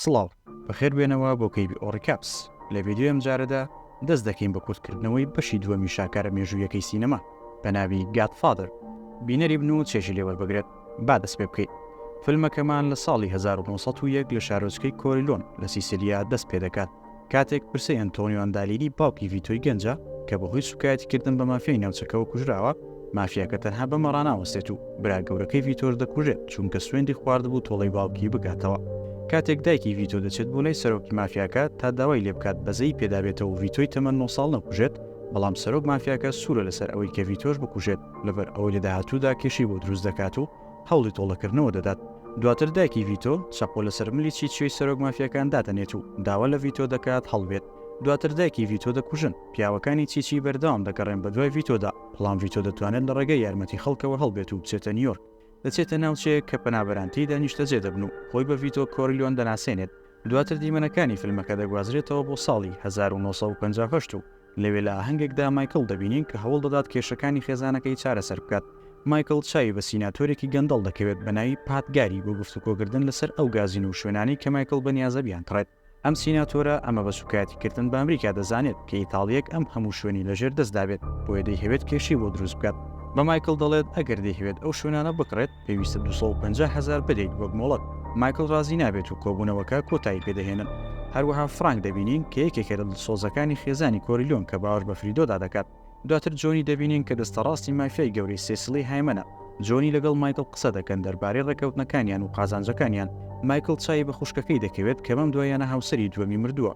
سڵاو بەخێر بێنەوە بۆ کەیبی ئۆڕیکاپس لە ڤیدیۆ ئەم جارەدا دەست دەکەین بە کورتکردنەوەی بەشی دووەمی شاکارە مێژوویەکەی سینەما بە ناوی گادفادر بینەری بن و چێژی لێوەربگرێت با دەست پێ بکەیت. فیلمەکەمان لە ساڵی 1970 لە شارۆچکەی کۆریلۆن لە سیسیلیا دەست پێ دەکات کاتێک پرسەی ئەنتۆنیۆ ئاندالیری باوکی ڤیتۆی گەنجە کە بەهۆی سوکایەتیکردن بە مافیای ناوچەکەەوە کوژراوە مافیاکە تەنها بە مەڕاناوەستێت و برا گەورەکەی ڤیتۆر دەکوژێت چونکە سوێندی خواردبوو تۆڵەی باوکی بگاتەوە. کاتێک دایکی ڤیتۆ دەچێت بۆ لای سەرۆکی مافیاکە تا داوای لێ بکات بەزەی پێدابێتەوە و ڤیتۆی تەمەن 9 ساڵ نەکوژێت، بەڵام سەرۆک مافیاکە سوورە لەسەر ئەوەی کە ڤیتۆش بکوژێت لەبەر ئەوەی لە داهاتوودا کێشی بۆ دروست دەکات و هەوڵی تۆڵەکردنەوە دەدات. دواتر دایکی ڤیتۆ چاپۆ لەسەر ملیی چێی سەرۆک مافیەکان دادەنێت و داوا لە ڤیتۆ دەکات هەڵبێت. دواتر دایکی ڤیتۆ دەکوژن، پیاوەکانی چیچی بەردەوام دەگەڕێن بە دوای ڤیتۆدا، بەڵام ڤیتۆ دەتوانێت لە ڕێگەی یارمەتی خەڵکەوە هەڵبێت و بچێتە نیویۆرک. دەچێتە ناوچەیەک کە پەنابەرانتی دانیشتەجێ دەبن و خۆی بە ڤیتۆ کۆریلۆن دەناسێنێت. دواتر دیمەنەکانی فیلمەکە دەگوازرێتەوە بۆ ساڵی 1958 و لەوێ لە ئاهەنگێکدا مایکل دەبینین کە هەوڵ دەدات کێشەکانی خێزانەکەی چارەسەر بکات. مایکل چاوی بە سیناتۆرێکی گەندەڵ دەکەوێت بە ناوی پاتگاری بۆ گفتوگۆکردن لەسەر ئەو گازین و شوێنانی کە مایکل بەنیازە بیان کڕێت. ئەم سیناتۆرە ئەمە بە سوکایەتیکردن بە ئەمریکا دەزانێت کە ئیتاڵیەک ئەم هەموو شوێنی لەژێر دەستدابێت بۆیە دەیهەوێت کێشی بۆ دروست بکات. بە مایکل دەڵێت ئەگەر دەیهەوێت ئەو شوێنانە بکڕێت پێویستە 250,000 بدەیت وەک مۆڵەت. مایکل ڕازی نابێت و کۆبوونەوەکە کۆتایی پێدەهێنن. هەروەها فرانک دەبینین کە یەکێکە لە سۆزەکانی خێزانی کۆریلۆن کە باوەش بە فریدۆدا دەکات. دواتر جۆنی دەبینین کە دەستەڕاستی مافیای گەورەی سێسلی هایمەنە. جۆنی لەگەڵ مایکل قسە دەکەن دەربارەی ڕێکەوتنەکانیان و قازانجەکانیان. مایکل چای بە خوشکەکەی دەکەوێت کە بەم دوایانە هاوسەری دووەمی مردووە.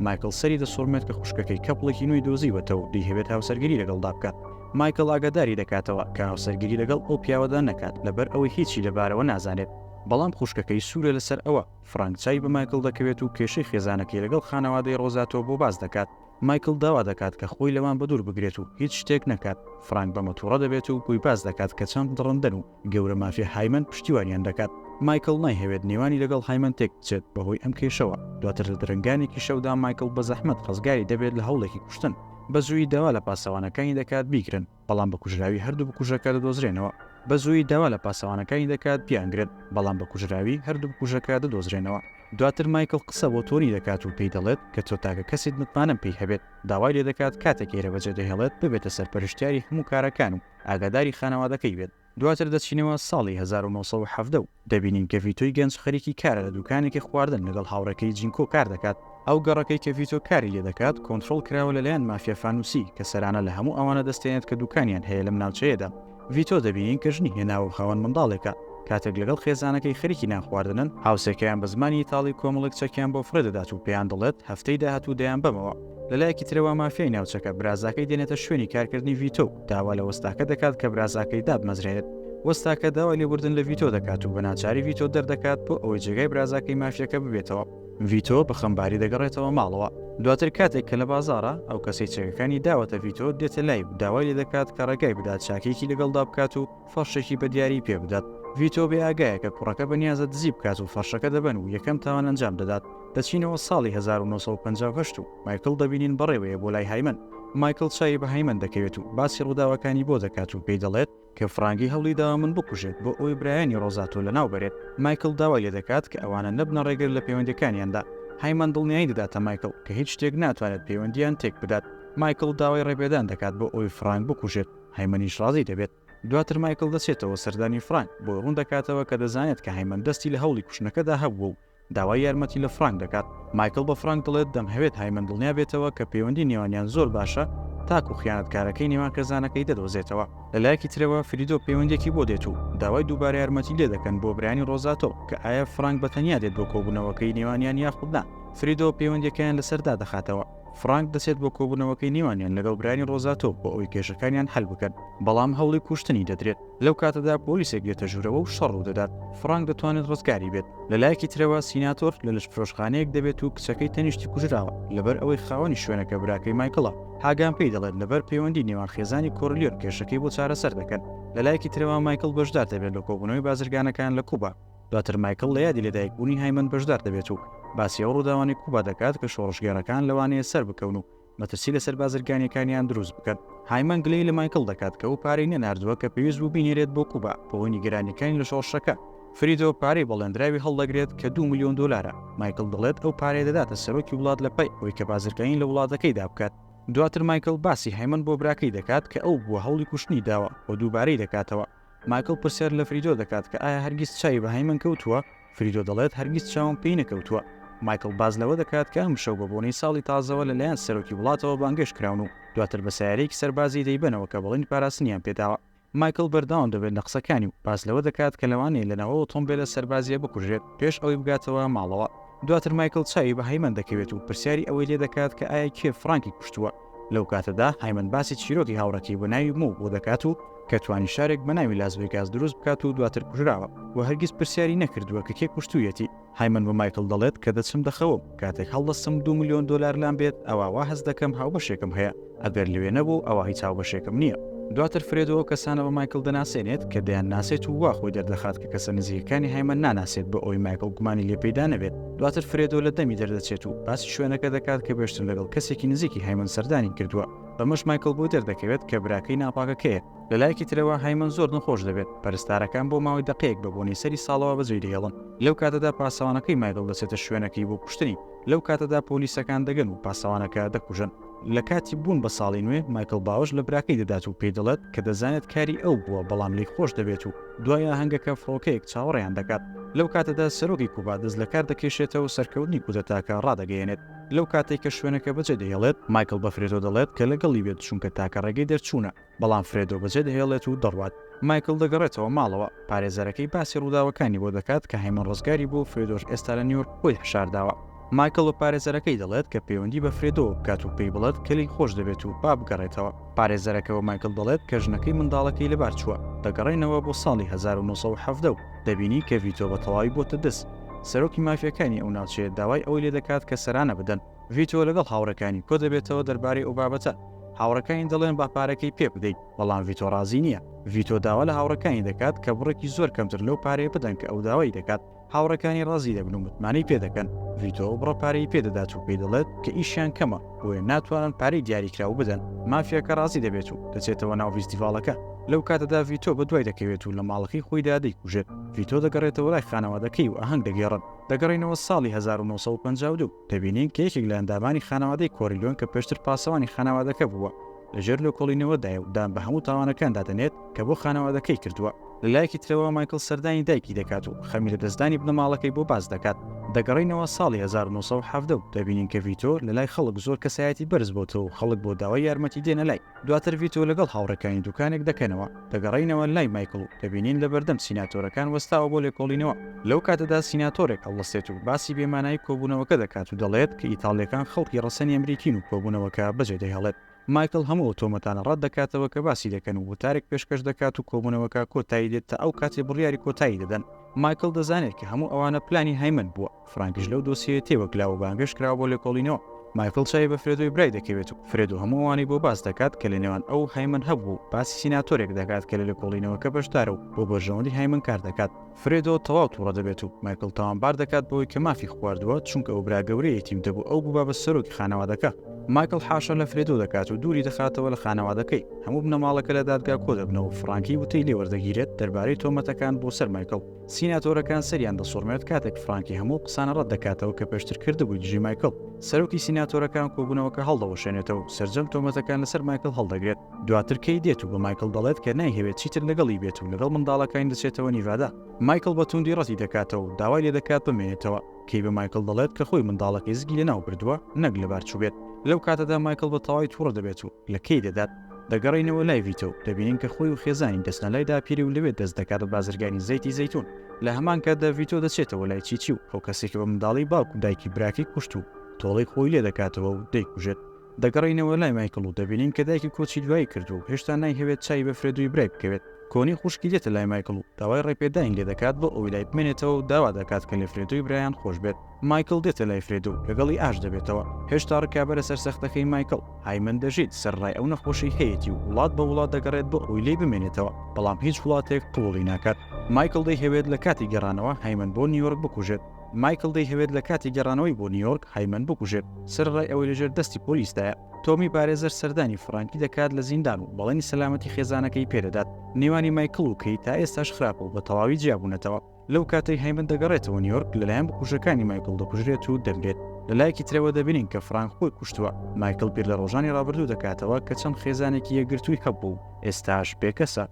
مایکل سەری دەسوڕمێت کە خوشکەکەی کەپڵێکی نوێی دۆزیوەتەوە و دەیهەوێت هاوسەرگیری لەگەڵدا بکات. مایکل ئاگاداری دەکاتەوە کە هاوسەرگیری لەگەڵ ئەو پیاوەدا نەکات لەبەر ئەوەی هیچی لەبارەوە نازانێت. بەڵام خوشکەکەی سوورە لەسەر ئەوە. فرانک چای بە مایکل دەکەوێت و کێشەی خێزانەکەی لەگەڵ خانەوادەی ڕۆزاتۆ بۆ باز دەکات. مایکل داوا دەکات کە خۆی لەوان بەدوور بگرێت و هیچ شتێک نەکات. فرانک بە مەتووڕە دەبێت و بووی باز دەکات کە چەند دڕندەن و گەورە مافی هایمەن پشتیوانیان دەکات. مایکل نایهەوێت نێوانی لەگەڵ هایمەن تێک بچێت بەهۆی ئەم کێشەوە. دواتر لە درنگانێکی شەودا مایکل بە زەحمەت خەزگاری دەبێت لە هەوڵێکی کوشتن. بە زووی داوا لە پاسەوانەکانی دەکات بیگرن، بەڵام بە کوژراوی هەردوو بکوژەکە دەدۆزرێنەوە. بە زووی داوا لە پاسەوانەکانی دەکات بیانگرێت، بەڵام بە کوژراوی هەردوو بکوژەکە دەدۆزرێنەوە. دواتر مایکل قسە بۆ تۆنی دەکات و پێی دەڵێت کە تۆ تاکە کەسێت متمانم پێی هەبێت. داوای لێ دەکات کاتێک ئێرە بەجێ دەهێڵێت ببێتە سەرپەرشتیاری هەموو کارەکان و ئاگاداری خانەوادەکەی بێت. دواتر دەچینەوە ساڵی 1970 و دەبینین کە ڤیتۆی گەنج خەریکی کارە لە دوکانێکی خواردن لەگەڵ هاوڕەکەی جینکۆ کار دەکات. ئەو گەڕەکەی کە ڤیتۆ کاری لێ دەکات کۆنتڕۆڵ کراوە لەلایەن مافیا فانوسی کە سەرانە لە هەموو ئەوانە دەستێنێت کە دوکانیان هەیە لەم ناوچەیەدا. ڤیتۆ دەبینین کە ژنی هێناوە خاوەن منداڵێکە. کاتێک لەگەڵ خێزانەکەی خەریکی نانخواردنن، هاوسێکیان بە زمانی ئیتاڵی کۆمەڵێک چەکیان بۆ فرە دەدات و پێیان دەڵێت هەفتەی داهاتوو دەیان بەمەوە. لەلایەکی ترەوە مافیای ناوچەکە برازاکەی دێنێتە شوێنی کارکردنی ڤیتۆ و داوا لە وەستاکە دەکات کە برازاکەی دابمەزرێت. وەستاکە داوای لێبوردن لە ڤیتۆ دەکات و بە ناچاری ڤیتۆ دەردەکات بۆ ئەوەی جێگای برازاکەی مافیەکە ببێتەوە. ڤیتۆ بە خەمباری دەگەڕێتەوە ماڵەوە. دواتر کاتێک کە لە بازاڕە ئەو کەسەی چەکەکانی داوەتە ڤیتۆ دێتە لای و داوای لێ دەکات کە ڕێگای بدات چاکێکی لەگەڵدا بکات و فەرشێکی بە دیاری پێ بدات. ڤیتۆ بێ ئاگایە کە کوڕەکە بەنیازە دزی بکات و فەرشەکە دەبەن و یەکەم تاوان ئەنجام دەدات. دەچینەوە ساڵی 1958 و مایکل دەبینین بەڕێوەیە بۆ لای هایمەن. مایکل چای بە هایمەن دەکەوێت و باسی ڕووداوەکانی بۆ دەکات و پێی دەڵێت کە فرانگی هەوڵی داوا من بکوژێت بۆ ئەوی برایانی ڕۆزاتۆ لەناو بەرێت. مایکل داوای لێ دەکات کە ئەوانە نەبنە ڕێگر لە پەیوەندیەکانیاندا. هایمەن دڵنیایی دەداتە مایکل کە هیچ شتێک ناتوانێت پەیوەندیان تێک بدات. مایکل داوای ڕێپێدان دەکات بۆ ئەوی فرانک بکوژێت. هایمەنیش ڕازی دەبێت. دواتر مایکل دەچێتەوە سەردانی فرانک بۆ ڕوون دەکاتەوە کە دەزانێت کە هایمەن دەستی لە هەوڵی کوشتنەکەدا هەبوو و داوای یارمەتی لە فرانک دەکات. مایکل بە فرانک دەڵێت دەمهەوێت هایمەن دڵنیا بێتەوە کە پەیوەندی نێوانیان زۆر باشە تاکو خیانەتکارەکەی نێوان خێزانەکەی دەدۆزێتەوە. لەلایەکی ترەوە فریدۆ پەیوەندێکی بۆ دێت و داوای دووبارە یارمەتی لێ دەکەن بۆ برایانی ڕۆزاتۆ کە ئایا فرانک بەتەنیا دێت بۆ کۆبوونەوەکەی نێوانیان یاخودنا. فریدۆ پەیوەندیەکەیان لەسەردا دەخاتەوە. فرانک دەچێت بۆ کۆبوونەوەکەی نێوانیان لەگەڵ برایانی ڕۆزاتۆ بۆ ئەوی کێشەکانیان هەل بکەن، بەڵام هەوڵی کوشتنی دەدرێت. لەو کاتەدا پۆلیسێک دێتە ژوورەوە و شەڕ ڕوودەدات. فرانک دەتوانێت ڕزگاری بێت. لەلایەکی ترەوە سیناتۆر لە لەشفرۆشخانەیەک دەبێت و کچەکەی تەنیشتی کوژراوە لەبەر ئەوەی خاوەنی شوێنەکە براکەی مایکڵە. هاگان پێی دەڵێت لەبەر پەیوەندی نێوان خێزانی کۆریلۆن کێشەکەی بۆ چارەسەر دەکەن. لەلایەکی ترەوە مایکل بەشدار دەبێت لە کۆبوونەوەی بازرگانەکان لە کوبا. دواتر مایکل لە یادی لەدایکبوونی هایمەن بەشدار دەبێت و باسی ئەو ڕووداوانی کوبا دەکات کە شۆڕشگەرەکان لەوانەیە سەر بکەون و مەترسی لەسەر بازرگانیەکانیان دروست بکەن. هایمەن گلەی لە مایکل دەکات کە ئەو پارەی نەناردووە کە پێویست بوو بینێرێت بۆ کوبا بۆ هۆی نیگەرانیەکانی لە شۆڕشەکە. فریدۆ پارەی بەڵێنراوی هەڵدەگرێت کە 2 میلیۆن دلارە. مایکل دەڵێت ئەو پارەی دەداتە سەرۆکی وڵات لە پەی ئەوەی کە بازرگانی لە وڵاتەکەیدا بکات. دواتر مایکل باسی هایمن بۆ براکەی دەکات کە ئەو بووە هەوڵی کوشتنی داوە و دووبارەی دەکاتەوە. مایکل پرسیار لە فریدۆ دەکات کە ئایا هەرگیز چای بە هایمن کەوتووە؟ فریدۆ دەڵێت هەرگیز چاوم پێی نەکەوتووە. مایکل باز لەوە دەکات کە ئەم شەو بە بۆنەی ساڵی تازەوە لەلایەن سەرۆکی وڵاتەوە بانگەش کراون و دواتر بە سیارەیەکی سەربازی دەیبنەوە کە بەڵێنی پاراستنیان پێداوە. مایکل بەرداوام دەبێت لە قسەکانی و باس لەوە دەکات کە لەوانەیە لەناوە ئۆتۆمبیلە سەربازیە بکوژێت پێش ئەوەی بگاتەوە ماڵەوە. دواتر مایکل چاوی بە هایمن دەکەوێت و پرسیاری ئەوەی لێ دەکات کە ئایا کێ فڕانکی کوشتووە. لەو کاتەدا هایمن باسی چیرۆکی هاوڕەکەی بە ناوی مو بۆ دەکات و کە توانی شارێک بە ناوی لاس ڤێگاس دروست بکات و دواتر کوژراوە و هەرگیز پرسیاری نەکردووە کە کێ کوشتوویەتی. هایمن بە مایکل دەڵێت کە دەچم دەخەوم کاتێک هەڵدەستم 2 میلیۆن دلار لام بێت ئەوە وا هەست دەکەم هاوبەشێکم هەیە، ئەگەر لەوێ نەبوو ئەوە هیچ هاوبەشێکم نییە. دواتر فرێدەوە کەسانە بە مایکل دەناسێنێت کە دەیان ناسێت و وا خۆی دەردەخات کە کەسە نزیکەکانی هایمن ناناسێت بە ئەوی مایکل گومانی لێ پەیدا نەبێت. دواتر فرێدەوە لە دەمی دەردەچێت و باسی شوێنەکە دەکات کە بێشتر لەگەڵ کەسێکی نزیکی هایمن سەردانی کردووە. بەمەش مایکل بۆ دەردەکەوێت کە براکەی ناپاکەکەیە. لە لایەکی ترەوە هایمن زۆر نەخۆش دەبێت. پەرستارەکان بۆ ماوەی دەقەیەک بە بۆنی سەری ساڵەوە بەجێی دەهێڵن. لەو کاتەدا پاسەوانەکەی مایکل دەچێتە شوێنەکەی بۆ کوشتنی. لەو کاتەدا پۆلیسەکان دەگەن و پاسەوانەکە دەکوژن. لە کاتی بوون بە ساڵی نوێ مایکل باوەش لە براکەی دەدات و پێی دەڵێت کە دەزانێت کاری ئەو بووە بەڵام لی خۆش دەبێت و دوایە هەنگەکە فڕۆکەیەک چاوەڕێیان دەکات. لەو کاتەدا سەرۆکی کوبا دەست لە کار دەکێشێتەوە سەرکەوتنی کودەتاکە ڕادەگەیەنێت. لەو کاتێک کە شوێنەکە بەجێ دەهێڵێت مایکل بە فرێدۆ دەڵێت کە لەگەڵی بێت چونکە تاکە ڕێگەی دەرچوونە، بەڵام فرێدۆ بەجێ دەهێڵێت و دەڕوات. مایکل دەگەڕێتەوە ماڵەوە. پارێزەرەکەی باسی ڕووداوەکانی بۆ دەکات کە هایمن ڕزگاری بۆ فرێدۆش ئێستا لە نیویۆرک خۆی هەشارداوە. مایکل بە پارێزەرەکەی دەڵێت کە پەیوەندی بە فرێدۆ بکات و پێی بڵێت کەلی خۆش دەبێت و با بگەڕێتەوە. پارێزەرەکەەوە مایکل دەڵێت کە ژنەکەی منداڵەکەی لەبار چووە. دەگەڕێنەوە بۆ ساڵی 1970 و دەبینی کە ڤیتۆ بە تەواوی بۆتە دەست. سەرۆکی مافیەکانی ئەو ناوچەیە داوای ئەوەی لێ دەکات کە سەرانە بدەن. ڤیتۆ لەگەڵ هاوڕەکانی کۆ دەبێتەوە دەربارەی ئەو بابەتە. هاوڕەکانی دەڵێن با پارەکەی پێ بدەیت، بەڵام ڤیتۆ ڕازی نییە. ڤیتۆ داوا لە هاوڕەکانی دەکات کە بڕێکی زۆر کەمتر لەو پارەیە بدەن کە ئەو داوای دەکات. هاوڕەکانی ڕازی دەبن و متمانەی پێ دەکەن. ڤیتۆ بڕە پارەی پێدەدات و پێی دەڵێت کە ئیشیان کەمە بۆیە ناتوانن پارەی دیاریکراو بدەن. مافیەکە ڕازی دەبێت و دەچێتەوە ناو فیستیڤالەکە. لەو کاتەدا ڤیتۆ بەدوای دەکەوێت و لە ماڵەکەی خۆیدا دەیکوژێت. ڤیتۆ دەگەڕێتەوە لای خانەوادەکەی و ئاهەنگ دەگێڕن. دەگەڕینەوە ساڵی 1952 دەبینین کە یەکێک لە ئەندامانی خانەوادەی کۆریلیۆن کە پێشتر پاسەوانی خانەوادەکە بووە لەژێر لە کۆڵینەوەدایە و دام بە هەموو تاوانەکان دادەنێت کە بۆ خانەوادەکەی کردووە. لەلایەکی ترەوە مایکل سەردانی دایکی دەکات و خەمی لە دەستدانی بنەماڵەکەی بۆ باز دەکات. دەگەڕینەوە ساڵی 1970 دەبینین کە ڤیتۆ لە لای خەڵک زۆر کەسایەتی بەرز بۆتەوە و خەڵک بۆ داوای یارمەتی دێنە لای. دواتر ڤیتۆ لەگەڵ هاوڕەکانی دوکانێک دەکەنەوە. دەگەڕینەوە لای مایکل و دەبینین لە بەردەم سیناتۆرەکان وەستاوە بۆ لێکۆڵینەوە. لەو کاتەدا سیناتۆرێک هەڵدەستێت و باسی بێمانایی کۆبوونەوەکە دەکات و دەڵێت کە ئیتاڵیەکان خەڵکی ڕەسەنی ئەمریکین و کۆبوونەوەکە بەجێ دەهێڵێت. مایکل هەموو ئۆتۆمەتانە ڕەت دەکاتەوە کە باسی دەکەن و وتارێک پێشکەش دەکات و کۆبوونەوەکە کۆتایی دێت تا ئەو کاتێ بڕیاری کۆتایی دەدەن. مایکل دەزانێت کە هەموو ئەوانە پلانی هایمن بووە. فڕانکیش لەو دۆسیە تێوەکلاوە بانگەش کراوە بۆ لێکۆڵینەوە. مایکل چای بە فرێدۆی برای دەکەوێت و فرێدۆ هەموو ئەوانەی بۆ باس دەکات کە لە نێوان ئەو هایمن هەبوو. باسی سیناتۆرێک دەکات کە لە لێکۆڵینەوەکە بەشدارە و بۆ بەرژەوەندی هایمن کار دەکات. فرێدۆ تەواو تووڕە دەبێت و مایکل تاوانبار دەکات بۆی کە مافی خواردووە چونکە ئەو برا گەورەیە تیم دەبوو ئەو بووبا بە سەرۆکی خانەوادەکە. مایکل حاشە لە فرێدۆ دەکات و دووری دەخاتەوە لە خانەوادەکەی. هەموو بنەماڵەکە لە دادگا کۆ دەبنەوە و فڕانکی وتەی لێ وەردەگیرێت دەربارەی تۆمەتەکان بۆ سەر مایکل. سیناتۆرەکان سەریان دەسوڕمێت کاتێک فڕانکی هەموو قسانە ڕەت دەکاتەوە کە پێشتر کردبووی دژی مایکل. سەرۆکی سیناتۆرەکان کۆبوونەوەکە هەڵدەوەشێنێتەوە و سەرجەم تۆمەتەکان لەسەر مایکل هەڵدەگرێت. دواتر کەی دێت و بە مایکل دەڵێت کە نایهەوێت چیتر لەگەڵی بێت و لەگەڵ منداڵەکانی دەچێتەوە نیڤادا. مایکل بە توندی ڕەتی دەکاتەوە و داوای لێ دەکات بمێنێتەوە. کەی بە مایکل دەڵێت کە خۆی منداڵەکەی زگی لەناو بردووە نەک لەبار چوو بێت. لەو کاتەدا مایکل بە تەواوی تووڕە دەبێت و لە کەی دەدات. دەگەڕینەوە لای ڤیتۆ دەبینین کە خۆی و خێزانی دەستنە لای داپیری و لەوێت دەست دەکات بە بازرگانی زەیتی زەیتون. لە هەمان کاتدا ڤیتۆ دەچێتەوە لای چیچی و ئەو کەسێک بە منداڵی باوک و دایکی براکی کوشت و تۆڵەی خۆی لێ دەکاتەوە و دەیکوژێت. دەگەڕینەوە لای مایکل و دەبینین کە دایکی کۆچی دوایی کردو و هێشتا نایهەوێت چای بە فرێدۆی برای بکەوێت. کۆنی خوشکی دێتە لای مایکل و داوای ڕێپێداین لێ دەکات بۆ ئەوی لای بمێنێتەوە و داوا دەکات کە لە فرێدۆی برایان خۆش بێت. مایکل دێتە لای فرێدۆ لەگەڵی ئاش دەبێتەوە. هێشتا ڕکابەرە سەرسەختەکەی مایکل هایمن دەژیت سەرڕای ئەو نەخۆشی هەیەی و وڵات بە وڵات دەگەڕێت بۆ ئەوی لێ بمێنێتەوە، بەڵام هیچ وڵاتێک قبوڵی ناکات. مایکل دەیهەوێت لە کاتی گەڕانەوە هایمن بۆ نیویۆرک بکوژێت. مایکل دەیهەوێت لە کاتی گەڕانەوەی بۆ نیویۆرک هایمەن بکوژێت سەرڕای ئەوەی لەژێر دەستی پۆلیسدایە. تۆمی پارێزەر سەردانی فڕانکی دەکات لە زیندان و بەڵێنی سەلامەتی خێزانەکەی پێدەدات. نێوانی مایکل و کەی تا ئێستاش خراپە و بە تەواوی جیابوونەتەوە. لەو کاتەی هایمەن دەگەڕێتەوە نیویۆرک لەلایەن بکوژەکانی مایکل دەکوژرێت و دەمرێت. لەلایەکی ترەوە دەبینین کە فرانک خۆی کوشتووە. مایکل بیر لە ڕۆژانی ڕابردوو دەکاتەوە کە چەند خێزانێکی یەکگرتووی هەبوو ئێستاش بێکەسە.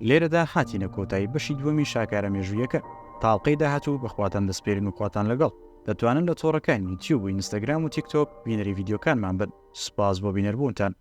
لێرەدا هاتینە کۆتایی بەشی دووەمی شاکارە مێژوویەکە. تاڵقەی داهاتوو بەخواتان دەسپێرین و خواتان لەگەڵ. دەتوانن لە تۆڕەکانی یوتیوب و ئینستاگرام و تیکتۆک بینەری ڤیدیۆکانمان بن. سوپاس بۆ بینەربوونتان.